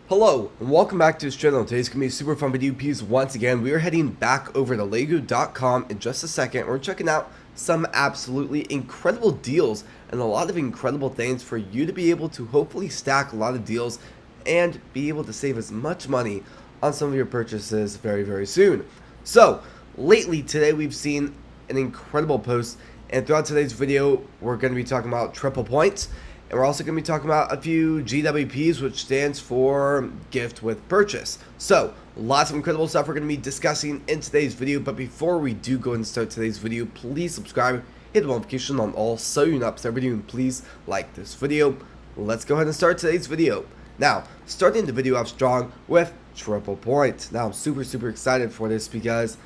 Hello, and welcome back to this channel. Today's going to be a super fun video piece once again. We are heading back over to Lego.com in just a second. We're checking out some absolutely incredible deals and a lot of incredible things for you to be able to hopefully stack a lot of deals and be able to save as much money on some of your purchases very soon. So, lately today we've seen an incredible post, and throughout today's video we're going to be talking about triple points. And we're also going to be talking about a few GWPs, which stands for gift with purchase. So, lots of incredible stuff we're going to be discussing in today's video. But before we do go and start today's video, please subscribe, hit the notification on all so you know every video, and please like this video. Let's go ahead and start today's video. Now, starting the video off strong with triple points. Now, I'm super excited for this because,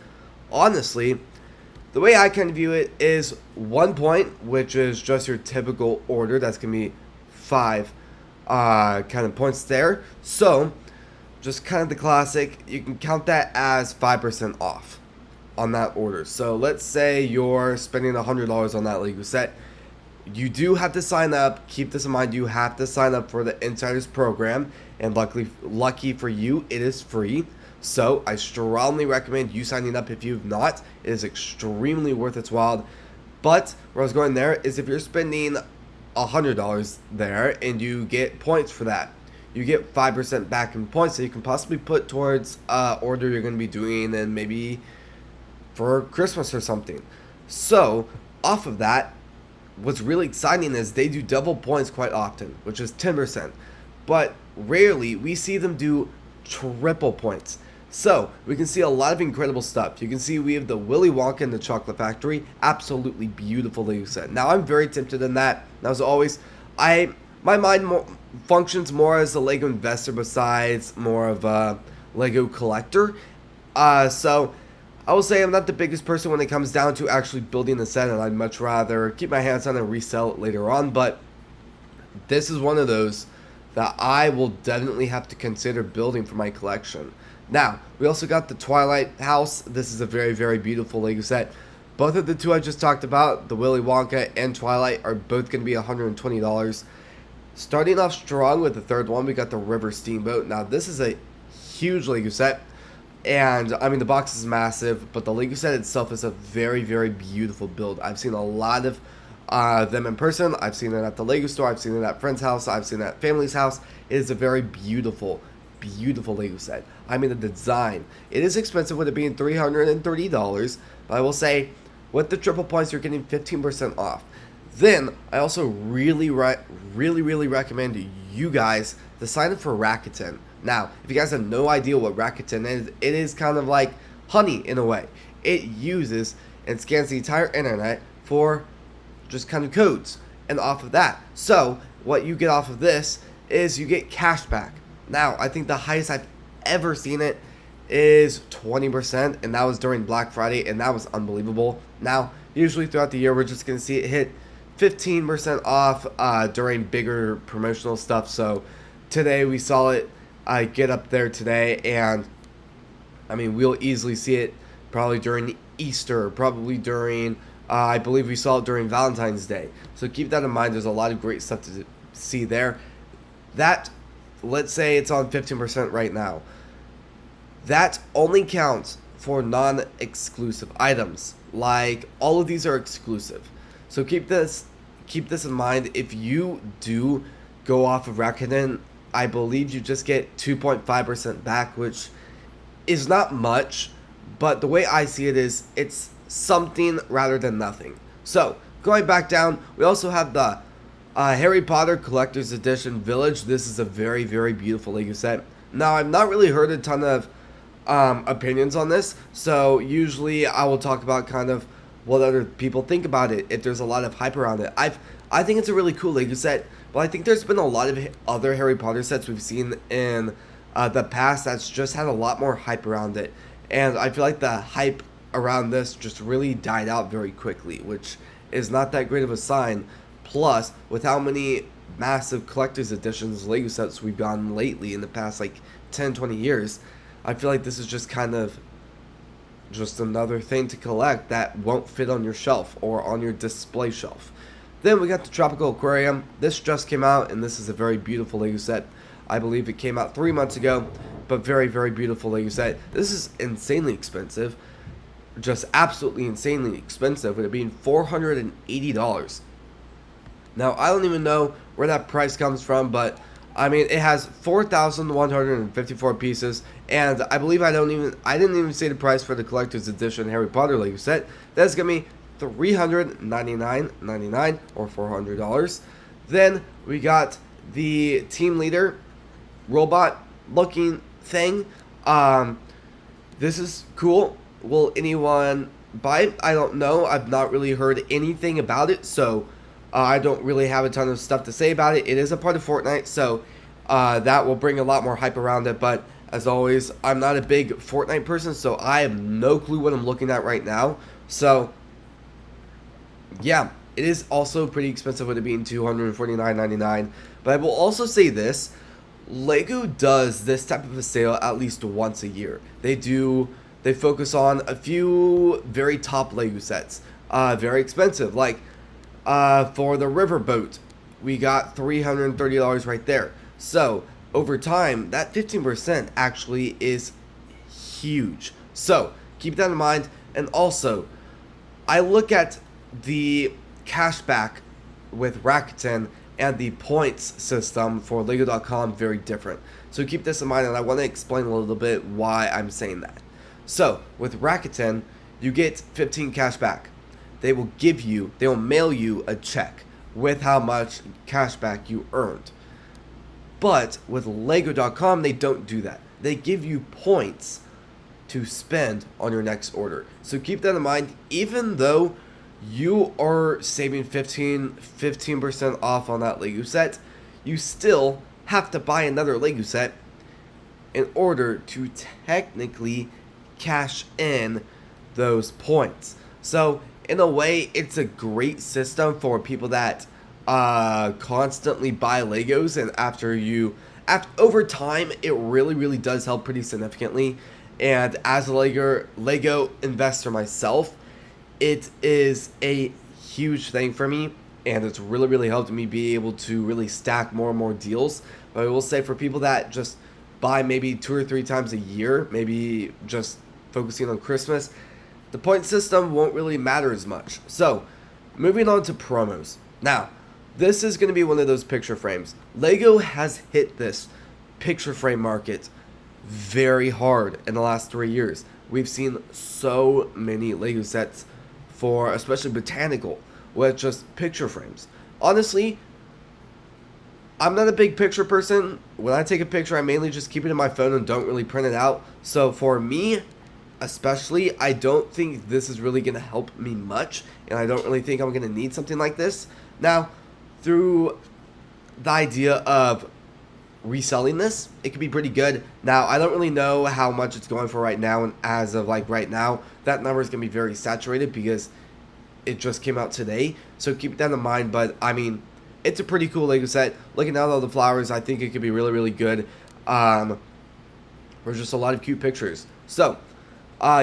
honestly, the way I kind of view it is 1 point, which is just your typical order. That's going to be 5 kind of points there. So, just kind of the classic, you can count that as 5% off on that order. So, let's say you're spending $100 on that Lego set. You do have to sign up. Keep this in mind, you have to sign up for the Insiders program. And lucky for you, it is free. So, I strongly recommend you signing up if you've not. It is extremely worth its while. But where I was going there is if you're spending $100 there and you get points for that, you get 5% back in points that you can possibly put towards order you're going to be doing and maybe for Christmas or something. So, off of that, what's really exciting is they do double points quite often, which is 10%. But rarely we see them do triple points. So, we can see a lot of incredible stuff. You can see we have the Willy Wonka and the Chocolate Factory. Absolutely beautiful Lego set. Now, I'm very tempted in that. Now, as always, my mind functions more as a Lego investor besides more of a Lego collector. So, I will say I'm not the biggest person when it comes down to actually building the set, and I'd much rather keep my hands on it and resell it later on. But this is one of those that I will definitely have to consider building for my collection. Now, we also got the Twilight House. This is a very beautiful Lego set. Both of the two I just talked about, the Willy Wonka and Twilight, are both going to be $120. Starting off strong with the third one, we got the River Steamboat. Now, this is a huge Lego set. And, I mean, the box is massive, but the Lego set itself is a very beautiful build. I've seen a lot of them in person. I've seen it at the Lego store. I've seen it at friend's house. I've seen it at family's house. It is a very beautiful Lego set. I mean, the design. It is expensive with it being $330, but I will say, with the triple points, you're getting 15% off. Then, I also really recommend you guys to sign up for Rakuten. Now, if you guys have no idea what Rakuten is, it is kind of like honey in a way. It uses and scans the entire internet for just kind of codes, and off of that. So, what you get off of this is you get cash back. Now, I think the highest I've ever seen it is 20%, and that was during Black Friday, and that was unbelievable. Now, usually throughout the year, we're just going to see it hit 15% off during bigger promotional stuff. So, today we saw it get up there today, and I mean, we'll easily see it probably during Easter, probably during, I believe we saw it during Valentine's Day. So keep that in mind. There's a lot of great stuff to see there. That, let's say it's on 15% right now. That only counts for non-exclusive items. Like, all of these are exclusive. So keep this in mind. If you do go off of Rakuten, I believe you just get 2.5% back, which is not much, but the way I see it is it's something rather than nothing. So, going back down, we also have the Harry Potter Collector's Edition Village. This is a very beautiful Lego set. Now, I've not really heard a ton of opinions on this, so usually I will talk about kind of what other people think about it, if there's a lot of hype around it. I think it's a really cool Lego set, but I think there's been a lot of other Harry Potter sets we've seen in the past that's just had a lot more hype around it. And I feel like the hype around this just really died out very quickly, which is not that great of a sign. Plus, with how many massive collector's editions Lego sets we've gotten lately in the past like 10-20 years, I feel like this is just kind of just another thing to collect that won't fit on your shelf or on your display shelf. Then we got the Tropical Aquarium. This just came out, and this is a very beautiful Lego set. I believe it came out 3 months ago, but very, very beautiful Lego set. This is insanely expensive, just absolutely insanely expensive, with it being $480. Now, I don't even know where that price comes from, but I mean, it has 4,154 pieces, and I believe I didn't even say the price for the collector's edition Harry Potter Lego set. That's gonna be $399.99 or $400. Then we got the team leader robot looking thing. This is cool. Will anyone buy it? I don't know. I've not really heard anything about it, so I don't really have a ton of stuff to say about it. It is a part of Fortnite, so that will bring a lot more hype around it. But as always, I'm not a big Fortnite person, so I have no clue what I'm looking at right now. So yeah, it is also pretty expensive with it being $249.99. But I will also say this: Lego does this type of a sale at least once a year. They focus on a few very top Lego sets, very expensive, like for the riverboat, we got $330 right there. So over time, that 15% actually is huge. So keep that in mind. And also, I look at the cashback with Rakuten and the points system for Lego.com very different. So keep this in mind, and I want to explain a little bit why I'm saying that. So with Rakuten, you get 15 cash back. They will mail you a check with how much cash back you earned. But with Lego.com, they don't do that. They give you points to spend on your next order. So keep that in mind. Even though you are saving 15% off on that Lego set, you still have to buy another Lego set in order to technically cash in those points. So in a way, it's a great system for people that constantly buy Legos, and over time, it really does help pretty significantly. And as a Lego investor myself, it is a huge thing for me, and it's really helped me be able to really stack more and more deals. But I will say, for people that just buy maybe 2 or 3 times a year, maybe just focusing on Christmas, the point system won't really matter as much. So moving on to promos. Now, this is going to be one of those picture frames. Lego has hit this picture frame market very hard in the last 3 years. We've seen so many Lego sets for especially botanical with just picture frames. Honestly, I'm not a big picture person. When I take a picture, I mainly just keep it in my phone and don't really print it out. So for me, especially, I don't think this is really going to help me much, and I don't really think I'm going to need something like this. Now, through the idea of reselling this, it could be pretty good. Now, I don't really know how much it's going for right now, and as of like right now, that number is going to be very saturated because it just came out today. So keep that in mind. But I mean, it's a pretty cool Lego set. Looking at all the flowers, I think it could be really good. There's just a lot of cute pictures. So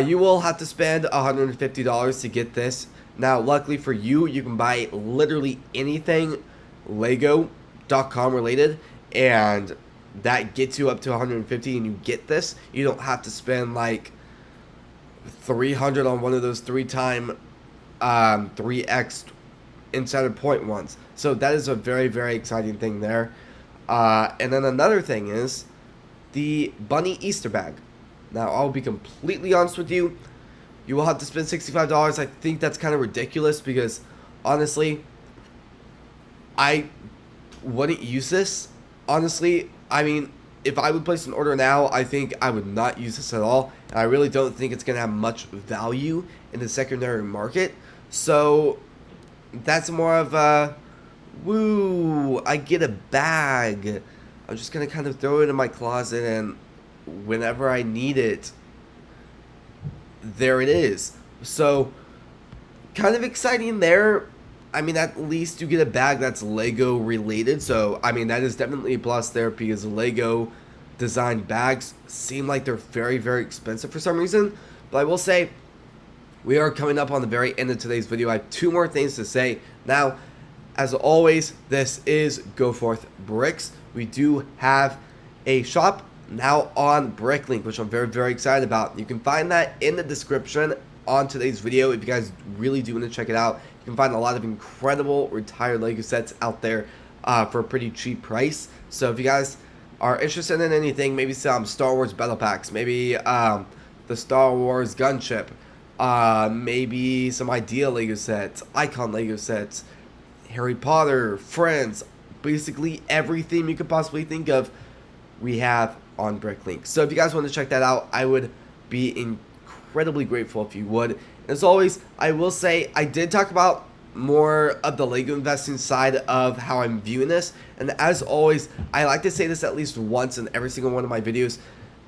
you will have to spend $150 to get this. Now, luckily for you, you can buy literally anything Lego.com related, and that gets you up to $150, and you get this. You don't have to spend like $300 on one of those 3x insider point ones. So that is a very exciting thing there. And then another thing is the bunny Easter bag. Now, I'll be completely honest with you. You will have to spend $65. I think that's kind of ridiculous because, honestly, I wouldn't use this. Honestly, I mean, if I would place an order now, I think I would not use this at all. And I really don't think it's going to have much value in the secondary market. So, that's more of a, woo, I get a bag. I'm just going to kind of throw it in my closet, and whenever I need it, there it is. So, kind of exciting there. I mean, at least you get a bag that's Lego related. So, I mean, that is definitely a plus there because Lego designed bags seem like they're very expensive for some reason. But I will say, we are coming up on the very end of today's video. I have 2 more things to say. Now, as always, this is Go Forth Bricks. We do have a shop now on Bricklink, which I'm very, very excited about. You can find that in the description on today's video if you guys really do want to check it out. You can find a lot of incredible retired LEGO sets out there for a pretty cheap price. So if you guys are interested in anything, maybe some Star Wars battle packs, maybe the Star Wars gunship, maybe some Idea LEGO sets, Icon LEGO sets, Harry Potter, Friends, basically everything you could possibly think of, we have on Bricklink. So if you guys want to check that out, I would be incredibly grateful if you would. And as always, I will say I did talk about more of the LEGO investing side of how I'm viewing this, and as always, I like to say this at least once in every single one of my videos.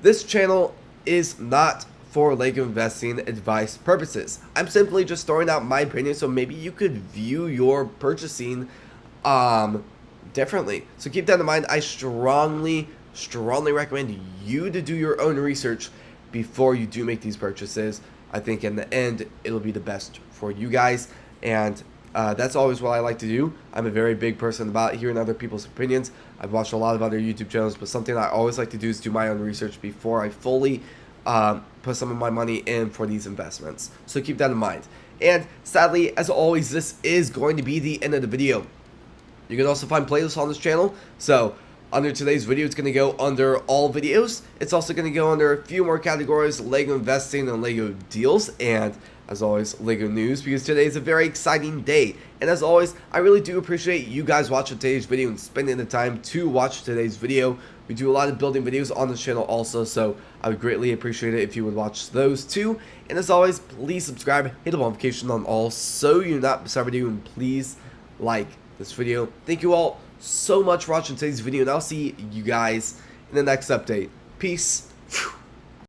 This channel is not for LEGO investing advice purposes. I'm simply just throwing out my opinion, so maybe you could view your purchasing differently. So keep that in mind. I strongly recommend you to do your own research before you do make these purchases. I think in the end it'll be the best for you guys, and that's always what I like to do. I'm a very big person about hearing other people's opinions. I've watched a lot of other YouTube channels, but something I always like to do is do my own research before I fully put some of my money in for these investments. So keep that in mind. And sadly, as always, this is going to be the end of the video. You can also find playlists on this channel. So under today's video, it's going to go under all videos. It's also going to go under a few more categories: LEGO investing and LEGO deals, and as always, LEGO news, because today is a very exciting day. And as always, I really do appreciate you guys watching today's video and spending the time to watch today's video. We do a lot of building videos on this channel also, so I would greatly appreciate it if you would watch those too. And as always, please subscribe, hit the notification on all so you do not miss our video, and please like this video. Thank you all so much for watching today's video, and I'll see you guys in the next update. Peace.